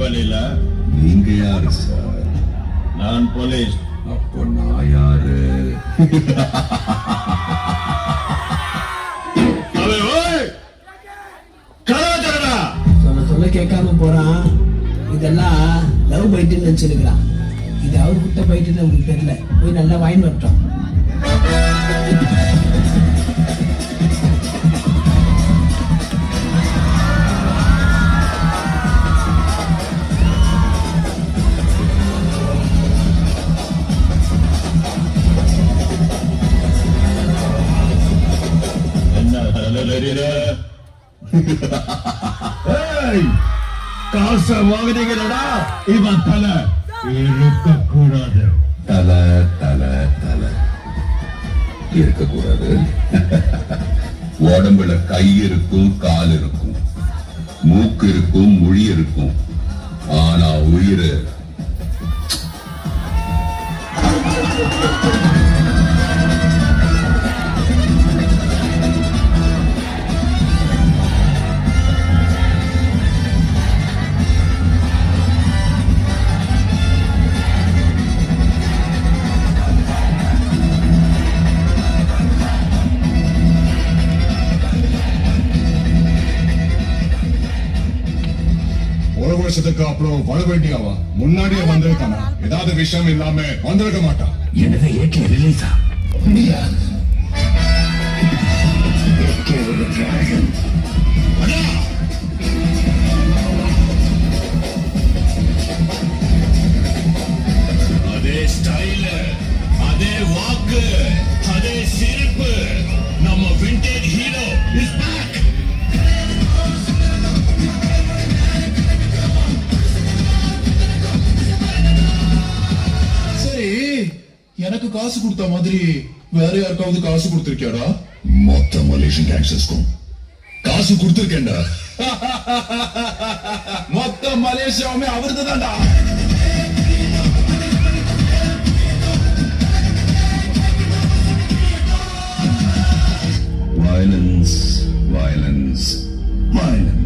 வழியில நீங்க யாரு சார்? நான் போலீஸ். அப்போ நான் யாரு? சொல்ல கேட்காம போறான். இதெல்லாம் லவ் பைட்டுன்னு நினைச்சிருக்கிறான். இது அவர்கிட்ட பைட்டுன்னு உங்களுக்கு தெரியல. போய் நல்லா வாங்கி வரட்டும். காசை வாங்கினீங்களா? இவன் தலை இருக்கக்கூடாது. தலை தலை தலை இருக்கக்கூடாது. உடம்புல கை இருக்கும், கால் இருக்கும், மூக்கு இருக்கும், மொழி இருக்கும். ஆனா உயிர் ஒரு வருஷத்துக்கு அப்புறம் வர வேண்டியவா முன்னாடியே வந்திருக்கானா? ஏதாவது விஷயம் இல்லாம வந்திருக்க மாட்டான். எனது ஏகே ரிலீஸா? அதே ஸ்டைல், அதே வாக்கு, அதே சிரிப்பு. நம்ம விண்டேஜ் ஹீரோ இஸ் பேக். சரி, எனக்கு காசு கொடுத்த மாதிரி வேற யாருக்காவது காசு கொடுத்திருக்கியாடா? மொத்த மலேசியன் கேங்ஸ்டர்ஸ்க்கும் காசு கொடுத்திருக்கேன்டா. மொத்த மலேசியாவுமே அவருக்கு தான்டா. Violence, violence, violence.